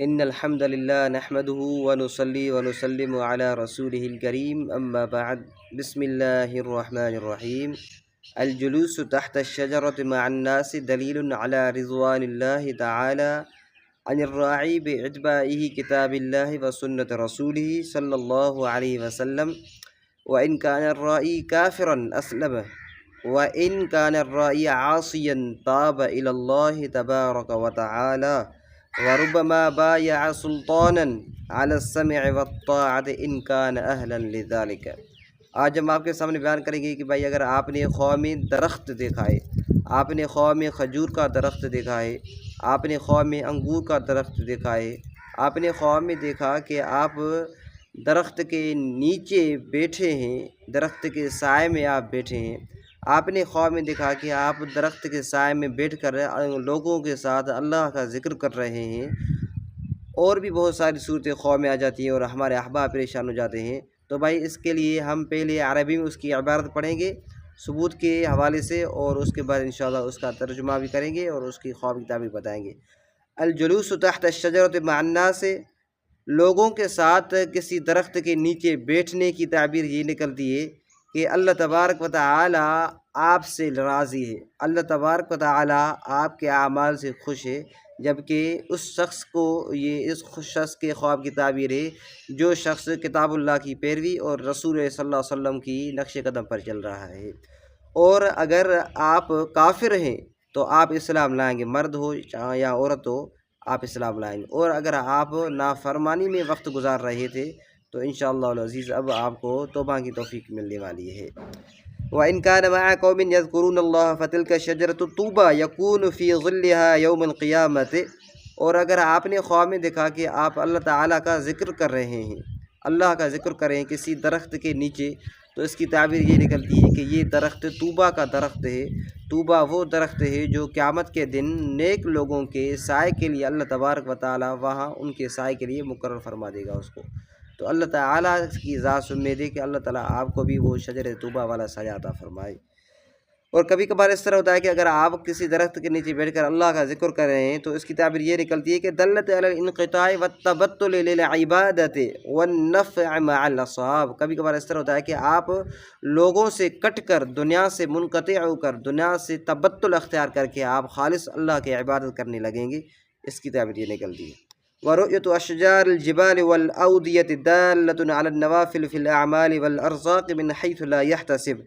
ان الحمد للہ نحمده ونصلي ونسلم على رسوله الكريم اما بعد بسم اللہ الرحمن الرحیم الجلوس تحت الشجرة مع الناس دلیل على رضوان اللہ تعالی عن الراعی بإتباعه کتاب اللہ وسنة رسوله صلی اللہ علیہ وسلم وإن كان الراعی کافرا اسلم وإن كان الراعی عاصیا تاب إلى اللہ تبارک وتعالی وربما بايع سلطانا على السمع والطاعة إن كان أهلا لذلك۔ آج ہم آپ کے سامنے بیان کریں گے کہ بھائی اگر آپ نے قومی درخت دیکھا ہے، آپ نے قومی کھجور کا درخت دیکھا ہے، آپ نے قومی انگور کا درخت دیکھا ہے، آپ نے قومی دیکھا کہ آپ درخت کے نیچے بیٹھے ہیں، درخت کے سائے میں آپ بیٹھے ہیں، آپ نے خواب میں دیکھا کہ آپ درخت کے سائے میں بیٹھ کر لوگوں کے ساتھ اللہ کا ذکر کر رہے ہیں، اور بھی بہت ساری صورتیں خواب میں آ جاتی ہیں اور ہمارے احباب پریشان ہو جاتے ہیں۔ تو بھائی اس کے لیے ہم پہلے عربی میں اس کی عبارت پڑھیں گے ثبوت کے حوالے سے، اور اس کے بعد انشاءاللہ اس کا ترجمہ بھی کریں گے اور اس کی خواب کی تعبیر بتائیں گے۔ الجلوس تحت الشجرۃ مع الناس سے لوگوں کے ساتھ کسی درخت کے نیچے بیٹھنے کی تعبیر یہ نکلتی ہے کہ اللہ تبارک و تعالی آپ سے راضی ہے، اللہ تبارک و تعالی آپ کے اعمال سے خوش ہے، جبکہ اس شخص کو اس شخص کے خواب کی تعبیر ہے جو شخص کتاب اللہ کی پیروی اور رسول صلی اللہ علیہ وسلم کی نقش قدم پر چل رہا ہے۔ اور اگر آپ کافر ہیں تو آپ اسلام لائیں گے، مرد ہو یا عورت ہو آپ اسلام لائیں گے، اور اگر آپ نافرمانی میں وقت گزار رہے تھے تو انشاءاللہ العزیز اب آپ کو توبہ کی توفیق ملنے والی ہے۔ وَإِن كَانَ مَعَ قَوْمٍ يَذْكُرُونَ اللَّهَ فَتِلْكَ الشَّجَرَةُ طُوبَىٰ يَكُونُ فِي ظِلِّهَا يَوْمَ الْقِيَامَةِ۔ اور اگر آپ نے خواب میں دیکھا کہ آپ اللہ تعالیٰ کا ذکر کر رہے ہیں، اللہ کا ذکر کر رہے ہیں کسی درخت کے نیچے، تو اس کی تعبیر یہ نکلتی ہے کہ یہ درخت طوبیٰ کا درخت ہے۔ طوبیٰ وہ درخت ہے جو قیامت کے دن نیک لوگوں کے سائے کے لیے اللہ تبارک و تعالیٰ وہاں ان کے سائے کے لیے مقرر فرما دے گا اس کو۔ تو اللہ تعالیٰ کی ذات سے امید ہے کہ اللہ تعالیٰ آپ کو بھی وہ شجر طوبیٰ والا سایہ عطا فرمائے۔ اور کبھی کبھار اس طرح ہوتا ہے کہ اگر آپ کسی درخت کے نیچے بیٹھ کر اللہ کا ذکر کر رہے ہیں تو اس کی تعبیر یہ نکلتی ہے کہ دلت علی الانقطاع والتبتل للعبادت والنفع مع الاصحاب۔ کبھی کبھار اس طرح ہوتا ہے کہ آپ لوگوں سے کٹ کر، دنیا سے منقطع ہو کر، دنیا سے تبتل اختیار کر کے آپ خالص اللہ کی عبادت کرنے لگیں گے، اس کی تعبیر یہ نکلتی ہے۔ وَرُؤْيَةُ أَشْجَارِ الْجِبَالِ وَالْأَوْدِيَةِ دَالَّةٌ عَلَى النَّوَافِلِ فِي الْأَعْمَالِ وَالْأَرْزَاقِ مِنْ حَيْثُ لَا يَحْتَسِبُ۔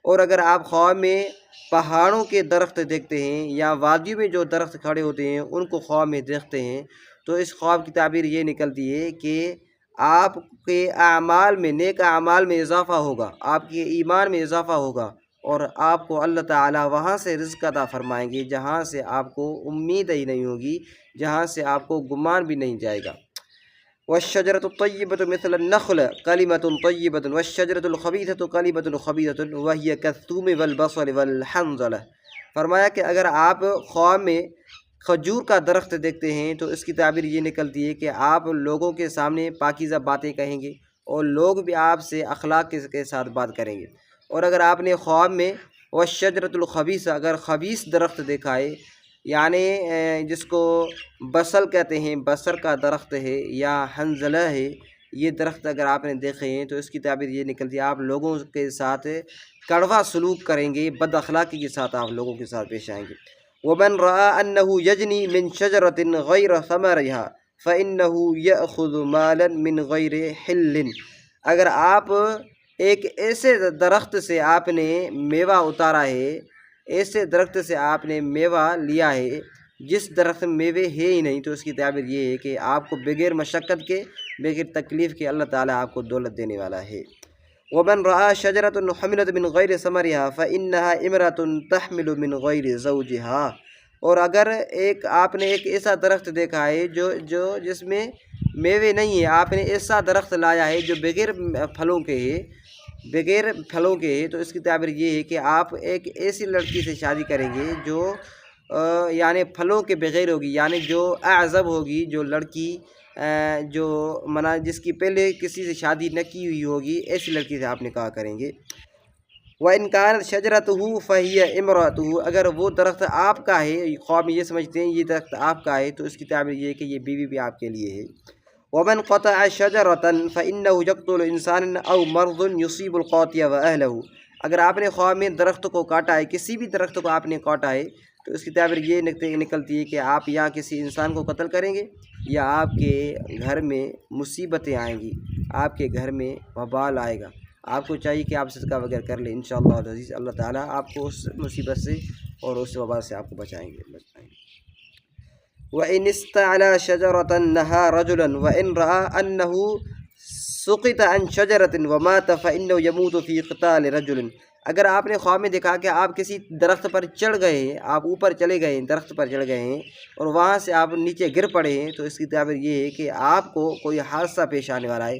اور اگر آپ خواب میں پہاڑوں کے درخت دیکھتے ہیں یا وادیوں میں جو درخت کھڑے ہوتے ہیں ان کو خواب میں دیکھتے ہیں، تو اس خواب کی تعبیر یہ نکلتی ہے کہ آپ کے اعمال میں، نیک اعمال میں اضافہ ہوگا، آپ کے ایمان میں اضافہ ہوگا، اور آپ کو اللہ تعالیٰ وہاں سے رزق عطا فرمائیں گے جہاں سے آپ کو امید ہی نہیں ہوگی، جہاں سے آپ کو گمان بھی نہیں جائے گا۔ والشجرة الطيبة مثل النخل كلمة طيبة والشجرة الخبيثة كلمة خبيثة وهي كالثوم والبصل والحنظلة۔ فرمایا کہ اگر آپ خواب میں کھجور کا درخت دیکھتے ہیں تو اس کی تعبیر یہ نکلتی ہے کہ آپ لوگوں کے سامنے پاکیزہ باتیں کہیں گے اور لوگ بھی آپ سے اخلاق کے ساتھ بات کریں گے۔ اور اگر آپ نے خواب میں والشجرة الخبیثہ، اگر خبیث درخت دیکھا ہے، یعنی جس کو بصل کہتے ہیں، بصر کا درخت ہے یا حنظلہ ہے، یہ درخت اگر آپ نے دیکھے ہیں تو اس کی تعبیر یہ نکلتی ہے آپ لوگوں کے ساتھ کڑوا سلوک کریں گے، بد اخلاقی کے ساتھ آپ لوگوں کے ساتھ پیش آئیں گے۔ وَمَنْ رَأَىٰ أَنَّهُ يَجْنِي مِنْ شَجَرَةٍ غَيْرَ ثَمَرِهَا فَإِنَّهُ يَأْخُذُ مَالًا مِنْ غَيْرِ حِلٍّ۔ اگر آپ ایک ایسے درخت سے آپ نے میوہ اتارا ہے، ایسے درخت سے آپ نے میوہ لیا ہے جس درخت میں میوے ہے ہی نہیں، تو اس کی تعبیر یہ ہے کہ آپ کو بغیر مشقت کے، بغیر تکلیف کے اللہ تعالیٰ آپ کو دولت دینے والا ہے۔ وَمَنْ رَأَىٰ شَجَرَةٌ حَمِلَتْ مِنْ غَيْرِ ثَمَرِهَا فَإِنَّهَا امْرَأَةٌ تَحْمِلُ مِنْ غَيْرِ زَوْجِهَا۔ اور اگر آپ نے ایک ایسا درخت دیکھا ہے جو جس میں میوے نہیں ہیں، آپ نے ایسا درخت لایا ہے جو بغیر پھلوں کے ہے، بغیر پھلوں کے ہے، تو اس کی تعبیر یہ ہے کہ آپ ایک ایسی لڑکی سے شادی کریں گے جو یعنی پھلوں کے بغیر ہوگی، یعنی جو اعزب ہوگی، جو لڑکی جو جس کی پہلے کسی سے شادی نہ کی ہوئی ہوگی، ایسی لڑکی سے آپ نکاح کریں گے۔ وَإِنْ كَانَتْ شَجَرَتُهُ فَهِيَ امْرَأَتُهُ، اگر وہ درخت آپ کا ہے، قوم یہ سمجھتے ہیں یہ درخت آپ کا ہے، تو اس کی تعبیر یہ ہے کہ یہ بیوی بھی آپ کے لیے ہے۔ وَمَنْ قَطَعَ شَجَرَةً فَإِنَّهُ يَقْتُلُ إِنسَانًا أَوْ مَرْضٌ يُصِيبُ الْقَاطِعَ وَأَهْلَهُ، اگر آپ نے خواہ میں درخت کو کاٹا ہے، کسی بھی درخت کو آپ نے کاٹا ہے، تو اس کی تعبیر یہ نکلتی ہے کہ آپ یا کسی انسان کو قتل کریں گے، یا آپ کے گھر میں مصیبتیں آئیں گی، آپ کے گھر میں وبال آئے گا۔ آپ کو چاہیے کہ آپ صدقہ وغیرہ کر لیں، انشاءاللہ العزیز اللہ تعالیٰ آپ کو اس مصیبت سے اور اس وبال سے آپ کو بچائیں گے۔ وَإِنِ اسْتَعْلَى شَجَرَةً نَهَا رَجُلًا وَإِنْ رَأَى أَنَّهُ سُقِطَ عَنْ شَجَرَةٍ وَمَاتَ فَإِنَّهُ يَمُوتُ فِي قِتَالِ رَجُلٍ، اگر آپ نے خواب میں دیکھا کہ آپ کسی درخت پر چڑھ گئے ہیں، آپ اوپر چلے گئے ہیں، درخت پر چڑھ گئے ہیں اور وہاں سے آپ نیچے گر پڑے ہیں، تو اس کی تعبیر یہ ہے کہ آپ کو کوئی حادثہ پیش آنے والا ہے،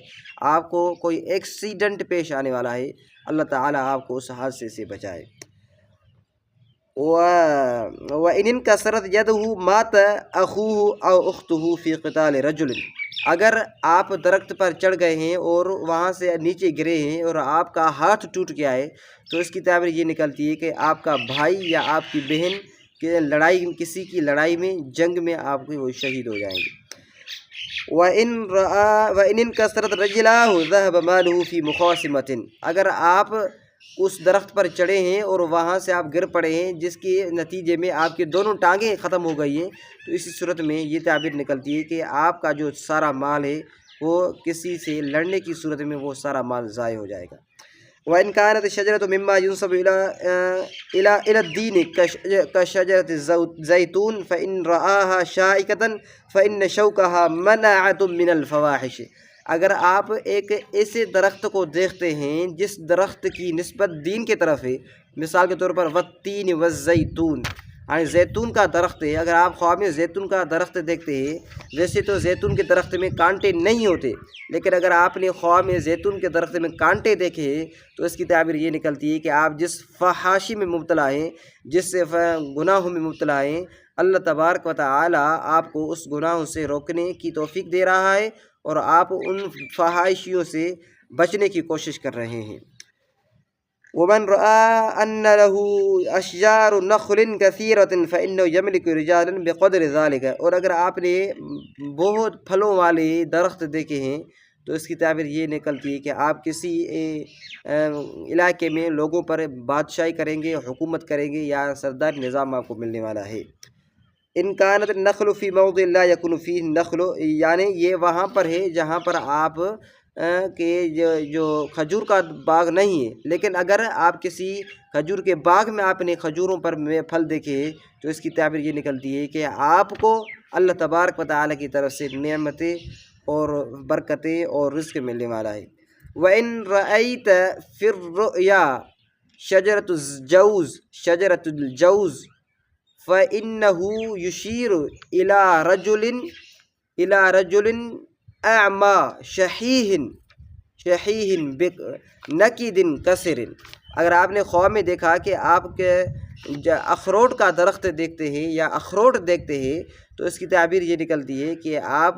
آپ کو کوئی ایکسیڈنٹ پیش آنے والا ہے، اللہ تعالیٰ آپ کو اس حادثے سے بچائے۔ وَإِنِ انْكَسَرَتْ يَدُهُ مَاتَ أَخُوهُ أَوْ أُخْتُهُ فِي قِتَالِ رَجُلٍ، اگر آپ درخت پر چڑھ گئے ہیں اور وہاں سے نیچے گرے ہیں اور آپ کا ہاتھ ٹوٹ گیا ہے، تو اس کی تعبیر یہ نکلتی ہے کہ آپ کا بھائی یا آپ کی بہن کے لڑائی، کسی کی لڑائی میں، جنگ میں آپ کے وہ شہید ہو جائیں گے۔ وَإِنِ انْكَسَرَتْ رِجْلَاهُ ذَهَبَ مَالُهُ فِي مُخَاصِمَةٍ، اگر آپ اس درخت پر چڑھے ہیں اور وہاں سے آپ گر پڑے ہیں جس کے نتیجے میں آپ کی دونوں ٹانگیں ختم ہو گئی ہیں، تو اسی صورت میں یہ تعبیر نکلتی ہے کہ آپ کا جو سارا مال ہے وہ کسی سے لڑنے کی صورت میں وہ سارا مال ضائع ہو جائے گا۔ وَإِنْ كَانَتْ الشَّجَرَةُ مِمَّا يُنْسَبُ إِلَى الدِّينِ كَشَجَرَةِ الزَّيْتُونِ فَإِنْ رَآهَا شَائِكَةً فَإِنَّ شَوْكَهَا مَنَاعَةٌ مِنَ الْفَوَاحِشِ، اگر آپ ایک ایسے درخت کو دیکھتے ہیں جس درخت کی نسبت دین کے طرف ہے، مثال کے طور پر وَالتِّينِ وَالزَّيْتُونِ، یعنی زیتون کا درخت ہے، اگر آپ خواب میں زیتون کا درخت دیکھتے ہیں، ویسے تو زیتون کے درخت میں کانٹے نہیں ہوتے، لیکن اگر آپ نے خواب میں زیتون کے درخت میں کانٹے دیکھے ہیں، تو اس کی تعبیر یہ نکلتی ہے کہ آپ جس فحاشی میں مبتلا ہیں، جس گناہوں میں مبتلا ہیں، اللہ تبارک و تعالی آپ کو اس گناہوں سے روکنے کی توفیق دے رہا ہے اور آپ ان فحاشیوں سے بچنے کی کوشش کر رہے ہیں۔ وَمَنْ رَآَى أَنَّ لَهُ أَشْجَارُ نَخْلٍ كَثِيرَةٍ فَإِنَّهُ يَمْلِكُ رِجَالًا بِقَدْرِ ذَلِكَ، اور اگر آپ نے بہت پھلوں والے درخت دیکھے ہیں، تو اس کی تعبیر یہ نکلتی ہے کہ آپ کسی علاقے میں لوگوں پر بادشاہی کریں گے، حکومت کریں گے، یا سرداری نظام آپ کو ملنے والا ہے۔ ان كانت النخل في موضع لا يكون فيه النخل، یعنی یہ وہاں پر ہے جہاں پر آپ کے جو کھجور کا باغ نہیں ہے، لیکن اگر آپ کسی کھجور کے باغ میں آپ نے کھجوروں پر پھل دیکھے، تو اس کی تعبیر یہ نکلتی ہے کہ آپ کو اللہ تبارک و تعالیٰ کی طرف سے نعمتیں اور برکتیں اور رزق ملنے والا ہے۔ وَإِن رَأَيْتَ فِي الرُّؤْيَا شَجَرَةُ الْجَوْزِ فَإِنَّهُ يُشِيرُ إِلَى رَجُلٍ أَعْمَى شَحِيحٍ نَكِدٍ كَسِرٍ، اگر آپ نے خواب میں دیکھا کہ آپ کے اخروٹ کا درخت دیکھتے ہیں یا اخروٹ دیکھتے ہیں، تو اس کی تعبیر یہ نکلتی ہے کہ آپ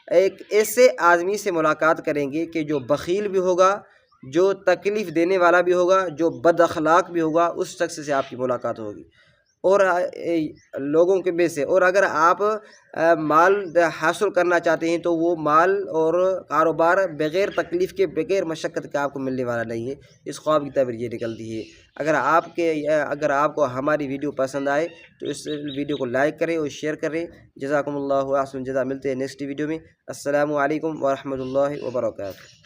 ایک ایسے آدمی سے ملاقات کریں گے کہ جو بخیل بھی ہوگا، جو تکلیف دینے والا بھی ہوگا، جو بد اخلاق بھی ہوگا، اس شخص سے آپ کی ملاقات ہوگی اور لوگوں کے میں سے۔ اور اگر آپ مال حاصل کرنا چاہتے ہیں تو وہ مال اور کاروبار بغیر تکلیف کے، بغیر مشقت کے آپ کو ملنے والا نہیں ہے۔ اس خواب کی تعبیر یہ نکلتی ہے۔ اگر آپ کو ہماری ویڈیو پسند آئے تو اس ویڈیو کو لائک کریں اور شیئر کریں۔ جزاکم اللہ احسن الجزا، ملتے ہیں نیکسٹ ویڈیو میں۔ السلام علیکم ورحمۃ اللہ وبرکاتہ۔